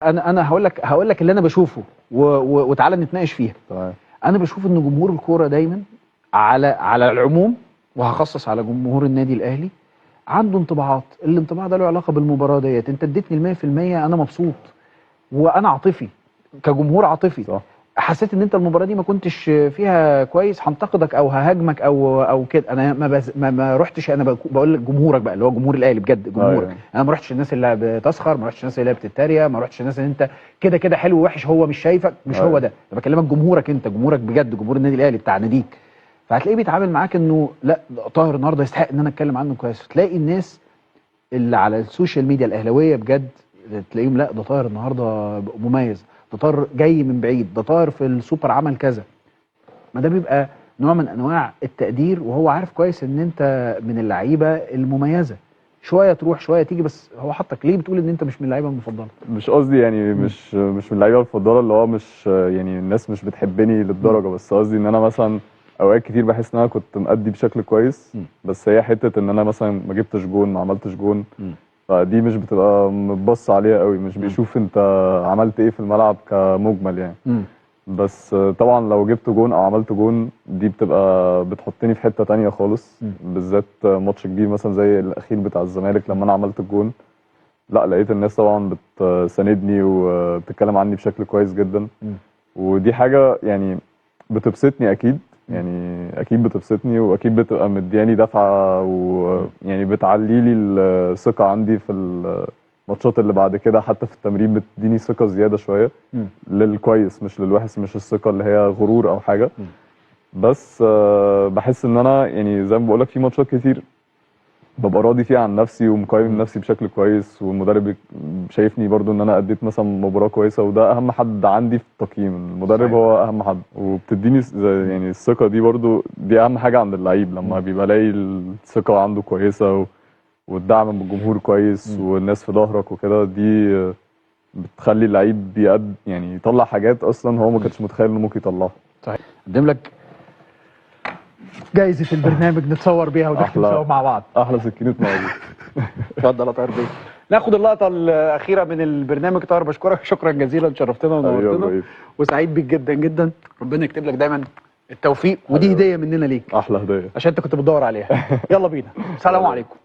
انا هقول لك اللي انا بشوفه وتعالى نتناقش فيها. تمام. انا بشوف ان جمهور الكوره دايما على العموم، وهخصص على جمهور النادي الاهلي، عنده انطباعات. الانطباع ده له علاقه بالمباراه ديت. انت اديتني ال100%، انا مبسوط وانا عاطفي كجمهور عاطفي. صح. حسيت ان انت المباراه دي ما كنتش فيها كويس، هنتقدك او ههاجمك او كده. انا ما رحتش. انا بقول لك جمهورك بقى، اللي هو جمهور الاهلي بجد، جمهورك. أيوة. انا ما رحتش الناس اللي بتسخر، ما رحتش الناس اللي بتتريق، ما رحتش الناس اللي انت كده حلو ووحش هو مش شايفك. مش أيوة. هو ده. انا بكلمك جمهورك انت، جمهورك بجد، جمهور النادي الاهلي بتاع ناديك. فهتلاقيه بيتعامل معاك انه لا، طاهر النهارده يستحق ان انا اتكلم عنه كويس. تلاقي الناس اللي على السوشيال ميديا الاهلاويه بجد تلاقيهم لا، ده طاهر النهارده مميز، ده طاهر جاي من بعيد، ده طاهر في السوبر عمل كذا. ما ده بيبقى نوع من انواع التقدير، وهو عارف كويس ان انت من اللعيبه المميزه. شويه تروح شويه تيجي، بس هو حطك. ليه بتقول ان انت مش من اللعيبه المفضله؟ مش قصدي يعني مش من اللعيبه المفضله، اللي هو مش يعني الناس مش بتحبني للدرجه، بس قصدي ان انا مثلا اوقات كتير بحس ان انا كنت مأدي بشكل كويس، بس هي حته ان انا مثلا ما جبتش جون، ما عملتش جون، فدي مش بتبقى متبص عليها قوي، مش بيشوف انت عملت ايه في الملعب كمجمل يعني. بس طبعا لو جبت جون او عملت جون دي بتبقى بتحطني في حته تانية خالص، بالذات ماتش كبير مثلا زي الاخير بتاع الزمالك لما انا عملت الجون. لا، لقيت الناس طبعا بتساندني وبتتكلم عني بشكل كويس جدا، ودي حاجه يعني بتبسطني اكيد، يعني اكيد بتبسطني، واكيد بتبقى مدياني دفعه، ويعني بتعلي لي الثقه عندي في الماتشات اللي بعد كده. حتى في التمرين بتديني ثقه زياده شويه للكويس مش للوحش، مش الثقه اللي هي غرور او حاجه. بس بحس ان انا يعني زي ما بقول لك في ماتشات كتير ببقى راضي فيها عن نفسي ومقيم نفسي بشكل كويس، والمدرب شايفني برضو ان انا اديت مثلا مباراه كويسه، وده اهم حد عندي في التقييم. المدرب صحيح. هو اهم حد، وبتديني يعني الثقه دي برضو، دي اهم حاجه عند اللعيب لما بيبقى لاقي الثقه عنده كويسه والدعم من الجمهور كويس والناس في ظهرك وكده. دي بتخلي اللعيب يعني يطلع حاجات اصلا هو ما كانش متخيل انه ممكن يطلعها. صحيح. قدم لك جايزة البرنامج نتصور بيها ونختم سوا مع بعض. احلى سكينة موجود. اتفضل يا طاهر بيه. ناخد اللقطة الأخيرة من البرنامج. طاهر بشكرك شكرا جزيلا، شرفتنا ونورتنا، وسعيد بيك جدا جدا. ربنا يكتب لك دايما التوفيق، ودي هدية مننا ليك. احلى هدية، عشان انت كنت بتدور عليها. يلا بينا، سلام عليكم.